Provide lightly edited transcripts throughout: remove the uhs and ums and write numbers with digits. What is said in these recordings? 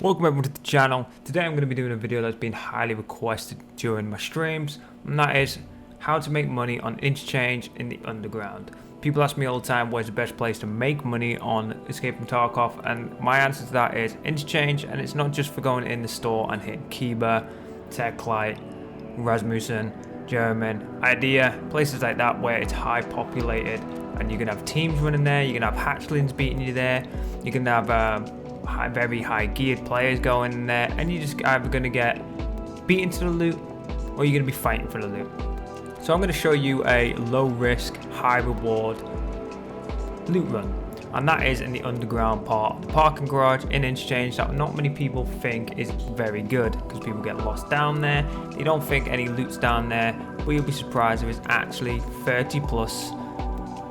Welcome everyone to the channel. Today I'm going to be doing a video that's been highly requested during my streams, and that is how to make money on Interchange in the underground. People ask me all the time where's the best place to make money on Escape from Tarkov, and my answer to that is Interchange. And it's not just for going in the store and hitting Kiba, Techlight, Rasmussen, German, Idea, places like that where it's high populated and you can have teams running there, you can have hatchlings beating you there, you can have very high geared players going in there, and you're just either going to get beaten to the loot or you're going to be fighting for the loot. So I'm going to show you a low risk, high reward loot run, and that is in the underground part, the parking garage in Interchange, that not many people think is very good because people get lost down there. They don't think any loot's down there, but you'll be surprised there is actually 30 plus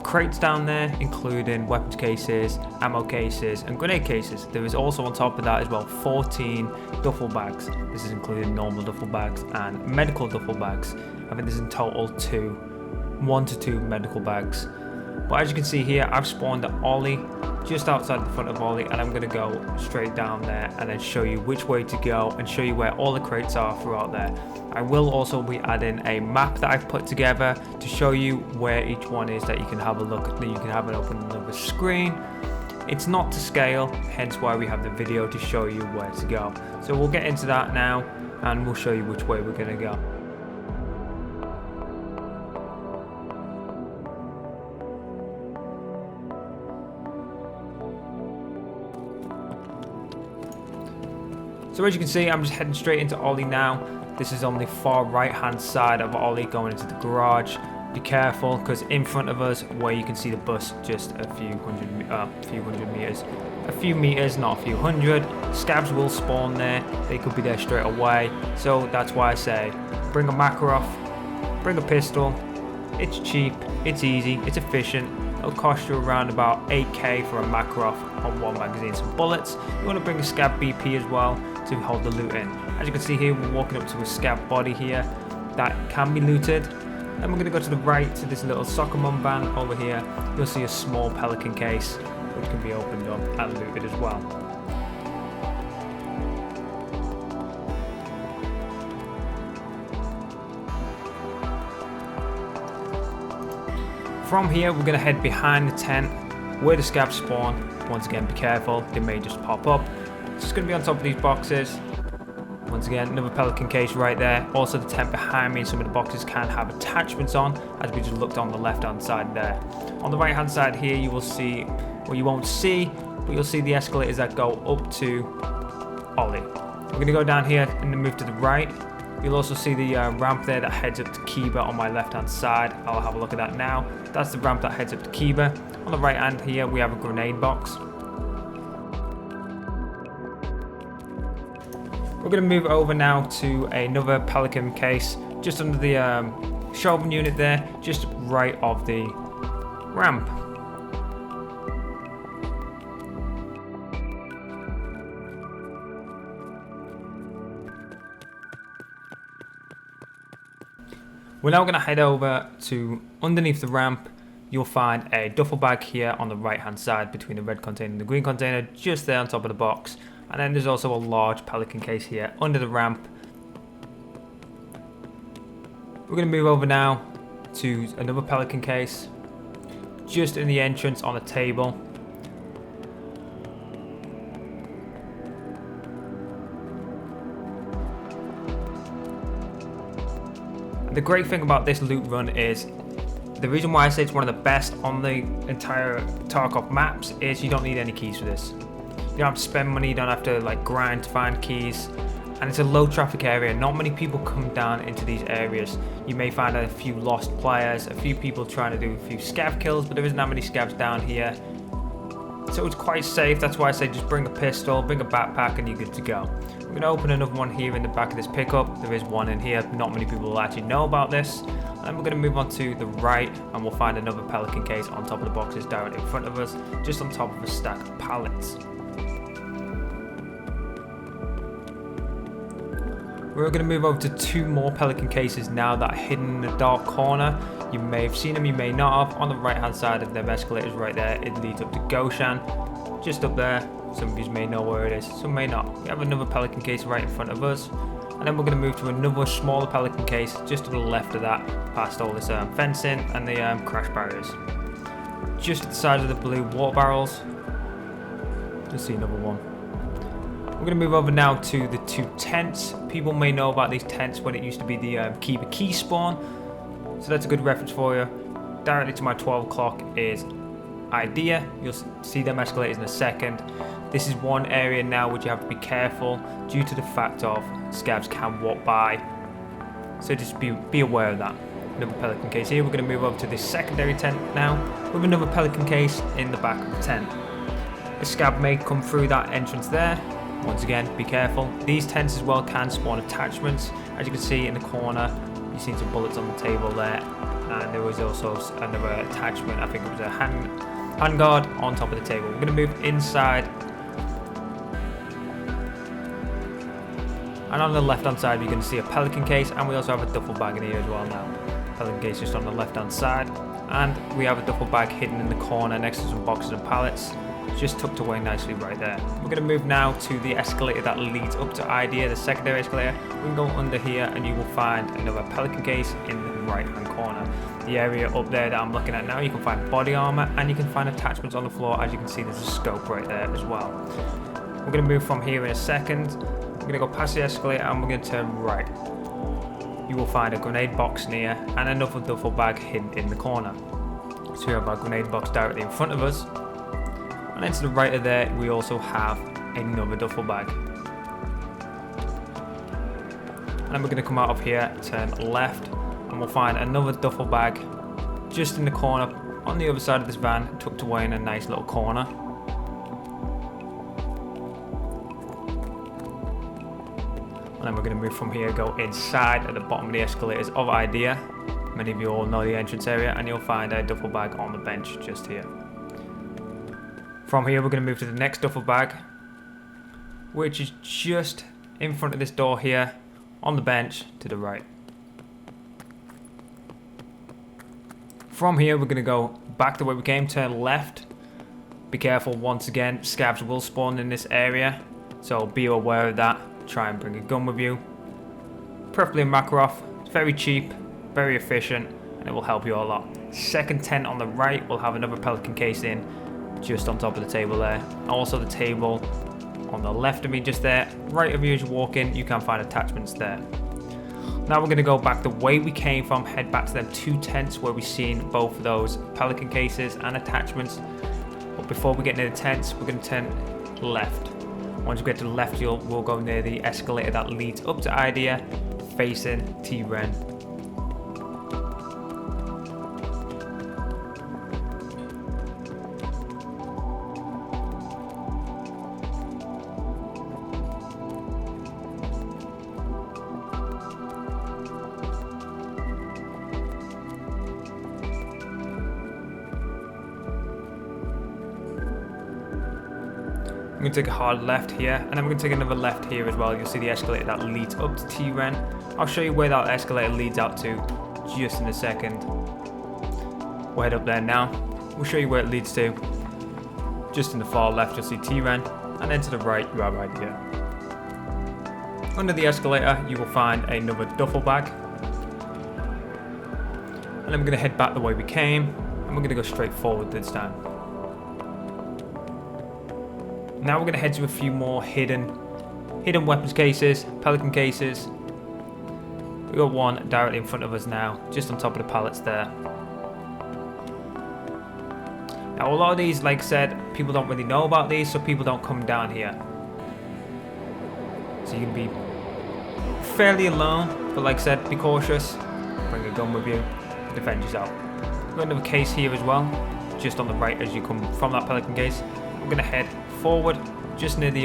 crates down there, including weapons cases, ammo cases and grenade cases. There is also on top of that as well 14 duffel bags. This is including normal duffel bags and medical duffel bags. I think there's in total 1 to 2 medical bags. But as you can see here, I've spawned at Ollie, just outside the front of Ollie, and I'm going to go straight down there and then show you which way to go and show you where all the crates are throughout there. I will also be adding a map that I've put together to show you where each one is, that you can have a look at, that you can have it open another screen. It's not to scale, hence why we have the video to show you where to go. So we'll get into that now and we'll show you which way we're going to go. So as you can see, I'm just heading straight into Ollie now. This is on the far right hand side of Ollie going into the garage. Be careful, because in front of us, where you can see the bus just a few meters, not a few hundred, scabs will spawn there. They could be there straight away. So that's why I say bring a Makarov, bring a pistol. It's cheap, it's easy, it's efficient. It'll cost you around about 8k for a Makarov on one magazine, some bullets. You want to bring a scab BP as well to hold the loot in. As you can see here, we're walking up to a scab body here that can be looted. Then we're going to go to the right to this little soccer mum van over here. You'll see a small pelican case which can be opened up and looted as well. From here, we're going to head behind the tent where the scabs spawn. Once again, be careful, they may just pop up. It's just going to be on top of these boxes. Once again, another pelican case right there. Also the tent behind me, and some of the boxes can have attachments on, as we just looked on the left hand side there. On the right hand side here, you will see, well, you won't see, but you'll see the escalators that go up to Ollie. We're going to go down here and then move to the right. You'll also see the ramp there that heads up to Kiba on my left hand side. I'll have a look at that now. That's the ramp that heads up to Kiba. On the right hand here, we have a grenade box. We're going to move over now to another pelican case just under the Chauvin unit there, just right of the ramp. We're now going to head over to underneath the ramp. You'll find a duffel bag here on the right hand side between the red container and the green container, just there on top of the box. And then there's also a large pelican case here under the ramp. We're going to move over now to another pelican case just in the entrance on a table. The great thing about this loot run is, the reason why I say it's one of the best on the entire Tarkov maps is you don't need any keys for this. You don't have to spend money, you don't have to like grind to find keys, and it's a low traffic area. Not many people come down into these areas. You may find a few lost players, a few people trying to do a few scav kills, but there isn't that many scavs down here. So it's quite safe. That's why I say just bring a pistol, bring a backpack, and you're good to go. We're going to open another one here in the back of this pickup. There is one in here. Not many people will actually know about this. And we're going to move on to the right, and we'll find another pelican case on top of the boxes directly in front of us, just on top of a stack of pallets. We're going to move over to 2 more pelican cases now that are hidden in the dark corner. You may have seen them, you may not have. On the right hand side of them escalators right there, it leads up to Goshan. Just up there, Some of you may know where it is, some may not. We have another pelican case right in front of us. And then we're going to move to another smaller pelican case just to the left of that, past all this fencing and the crash barriers. Just at the side of the blue water barrels, you'll see another one. We're going to move over now to the 2 tents. People may know about these tents when it used to be the keeper key spawn. So that's a good reference for you. Directly to my 12 o'clock is idea. You'll see them escalators in a second. This is one area now which you have to be careful due to the fact of scabs can walk by. So just be aware of that. Another pelican case here. We're going to move over to this secondary tent now with another pelican case in the back of the tent. A scab may come through that entrance there. Once again, be careful. These tents as well can spawn attachments. As you can see in the corner, you've seen some bullets on the table there. And there was also another attachment. I think it was a handguard on top of the table. We're going to move inside. And on the left hand side, you can see a pelican case, and we also have a duffel bag in here as well now. Pelican case just on the left hand side. And we have a duffel bag hidden in the corner next to some boxes and pallets. Just tucked away nicely right there. We're going to move now to the escalator that leads up to idea, the secondary escalator. We can go under here and you will find another pelican case in the right hand corner. The area up there that I'm looking at now, you can find body armor and you can find attachments on the floor. As you can see, there's a scope right there as well. We're going to move from here in a second. We're going to go past the escalator and we're going to turn right. You will find a grenade box near and another duffel bag hidden in the corner. So we have our grenade box directly in front of us. And then to the right of there, we also have another duffel bag. And then we're going to come out of here, turn left, and we'll find another duffel bag just in the corner on the other side of this van, tucked away in a nice little corner. And then we're going to move from here, go inside at the bottom of the escalators of idea. Many of you all know the entrance area, and you'll find a duffel bag on the bench just here. From here, we're going to move to the next duffel bag, which is just in front of this door here, on the bench to the right. From here, we're going to go back the way we came, turn left. Be careful, once again, scabs will spawn in this area, so be aware of that. Try and bring a gun with you, preferably a Makarov. It's very cheap, very efficient, and it will help you a lot. Second tent on the right will have another pelican case in, just on top of the table there. Also the table on the left of me just there. Right of you as you walk in, you can find attachments there. Now we're going to go back the way we came from, head back to them 2 tents where we've seen both of those pelican cases and attachments. But before we get near the tents, we're going to turn left. Once we get to the left, we'll go near the escalator that leads up to idea, facing T-Ren. I'm going to take a hard left here, and then we're going to take another left here as well. You'll see the escalator that leads up to T-Ren. I'll show you where that escalator leads out to just in a second. We'll head up there now. We'll show you where it leads to. Just in the far left, you'll see T-Ren, and then to the right, you have idea. Under the escalator, you will find another duffel bag. And then we're going to head back the way we came, and we're going to go straight forward this time. Now we're going to head to a few more hidden weapons cases, pelican cases. We've got one directly in front of us now, just on top of the pallets there. Now a lot of these, like I said, people don't really know about these, so people don't come down here. So you can be fairly alone, but like I said, be cautious. Bring a gun with you, defend yourself. We've got another case here as well, just on the right as you come from that pelican case. We're going to head forward just near the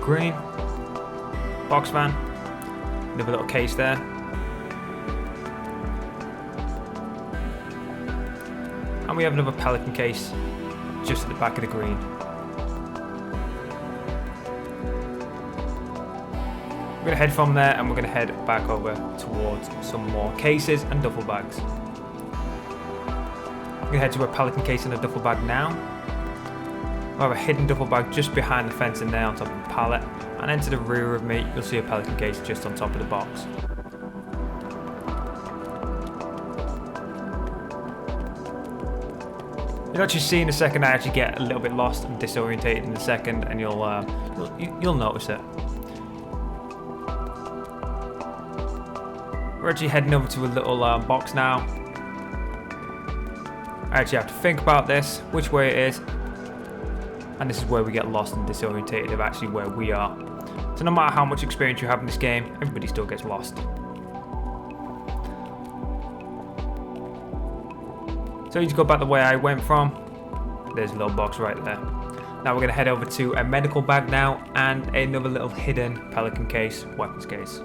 green box van. Another little case there. And we have another pelican case just at the back of the green. We're going to head from there and we're going to head back over towards some more cases and duffel bags. We're going to head to a pelican case and a duffel bag now. We'll have a hidden duffel bag just behind the fence in there on top of the pallet, and then to the rear of me you'll see a pelican case just on top of the box. You'll actually see in a second I actually get a little bit lost and disorientated in a second, and you'll notice it. We're actually heading over to a little box now. I actually have to think about this, which way it is, and this is where we get lost and disorientated of actually where we are. So no matter how much experience you have in this game, everybody still gets lost. So you just go back the way I went from. There's a little box right there. Now we're going to head over to a medical bag now and another little hidden pelican case, weapons case.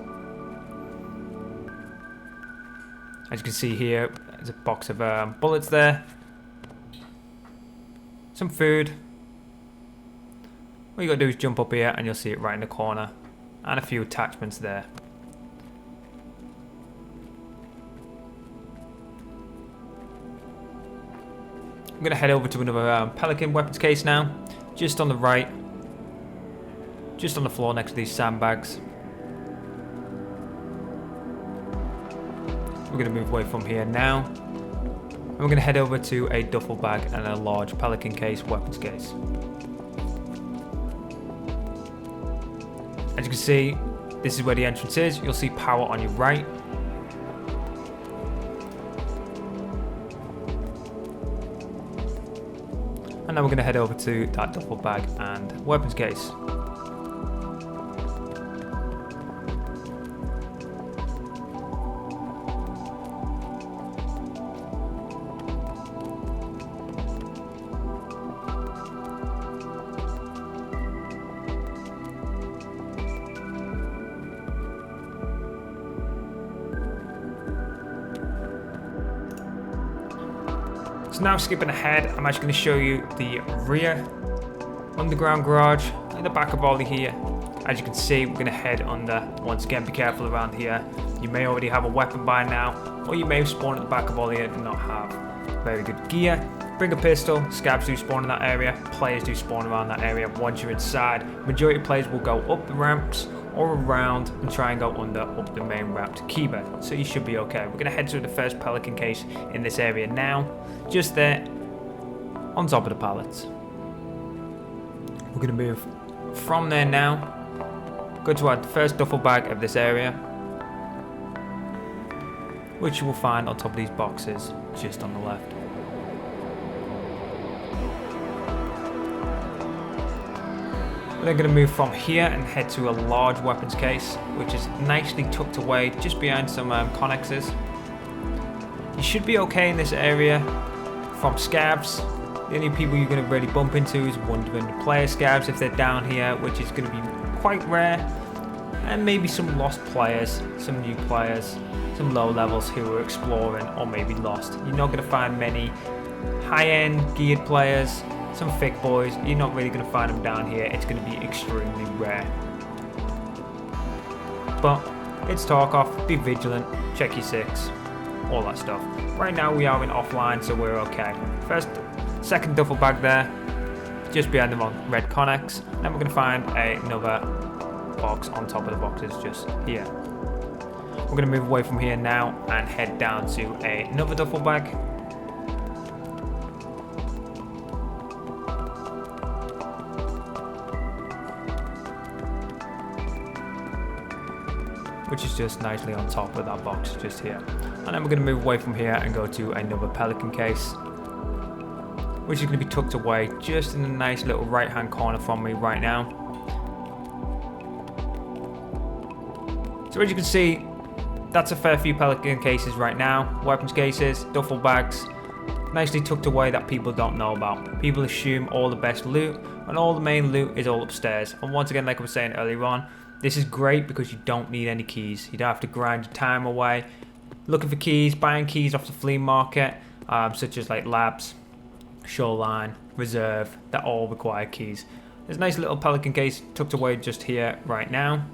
As you can see here, there's a box of bullets there. Some food. What you got to do is jump up here and you'll see it right in the corner. And a few attachments there. I'm going to head over to another pelican weapons case now. Just on the right. Just on the floor next to these sandbags. We're going to move away from here now. And we're going to head over to a duffel bag and a large pelican case weapons case. As you can see, this is where the entrance is. You'll see power on your right. And now we're going to head over to that duffel bag and weapons case. So now skipping ahead, I'm actually going to show you the rear underground garage in the back of all here. As you can see, we're going to head under. Once again, be careful around here. You may already have a weapon by now, or you may have spawned at the back of all here and not have very good gear. Bring a pistol. Scabs do spawn in that area. Players do spawn around that area once you're inside. Majority of players will go up the ramps or around and try and go up the main ramp to Keyboard. So you should be okay. We're going to head to the first pelican case in this area now. Just there on top of the pallets. We're going to move from there now. Go to our first duffel bag of this area, which you will find on top of these boxes just on the left. We're then going to move from here and head to a large weapons case, which is nicely tucked away just behind some connexes. You should be okay in this area from scabs. The only people you're going to really bump into is wandering player scabs if they're down here, which is going to be quite rare. And maybe some lost players, some new players, some low levels who are exploring or maybe lost. You're not going to find many high-end geared players. Some thick boys, you're not really going to find them down here. It's going to be extremely rare. But it's Tarkov, be vigilant, check your six, all that stuff. Right now we are in offline, so we're okay. Second duffel bag there, just behind the red Connex. Then we're going to find another box on top of the boxes just here. We're going to move away from here now and head down to another duffel bag. Which is just nicely on top of that box just here. And then we're going to move away from here and go to another pelican case, which is going to be tucked away just in a nice little right hand corner from me right now. So as you can see, that's a fair few pelican cases right now. Weapons cases, duffel bags, nicely tucked away that people don't know about. People assume all the best loot and all the main loot is all upstairs. And once again, like I was saying earlier on, this is great because you don't need any keys. You don't have to grind your time away looking for keys, buying keys off the flea market, such as like Labs, Shoreline, Reserve, that all require keys. There's a nice little pelican case tucked away just here right now.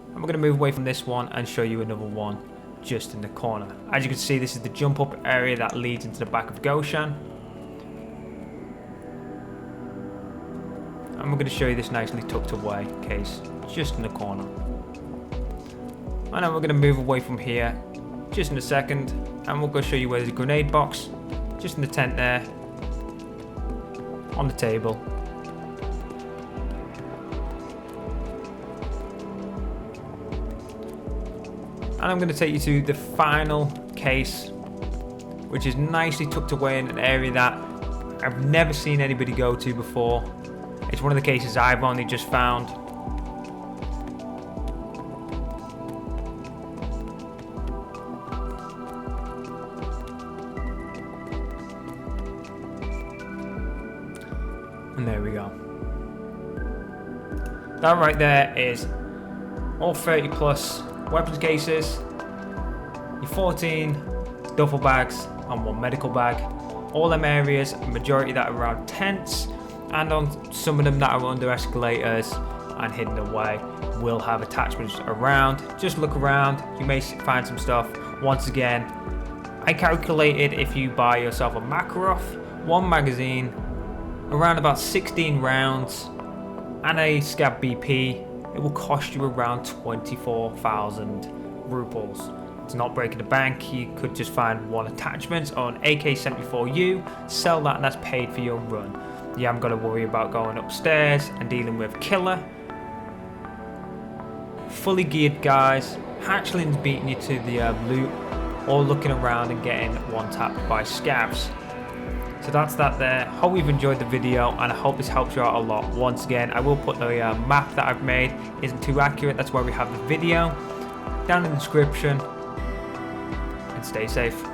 And we're going to move away from this one and show you another one just in the corner. As you can see, this is the jump up area that leads into the back of Goshan. and we're going to show you this nicely tucked away case just in the corner. And then we're going to move away from here just in a second, and we'll go show you where there's a grenade box just in the tent there on the table. And I'm going to take you to the final case, which is nicely tucked away in an area that I've never seen anybody go to before. It's one of the cases I've only just found. And there we go. That right there is all 30 plus weapons cases, your 14 duffel bags and 1 medical bag. All them areas, majority that are around tents, and on some of them that are under escalators and hidden away, will have attachments around. Just look around, you may find some stuff. Once again, I calculated if you buy yourself a Makarov, 1 magazine, around about 16 rounds, and a Scab BP, it will cost you around 24,000 rubles. It's not breaking the bank. You could just find 1 attachment or an AK-74U, sell that, and that's paid for your run. You haven't got to worry about going upstairs and dealing with killer. Fully geared guys, hatchlings beating you to the loot, or looking around and getting one-tapped by scabs. So that's that there. Hope you've enjoyed the video, and I hope this helps you out a lot. Once again, I will put the map that I've made. Isn't too accurate, that's why we have the video down in the description. And stay safe.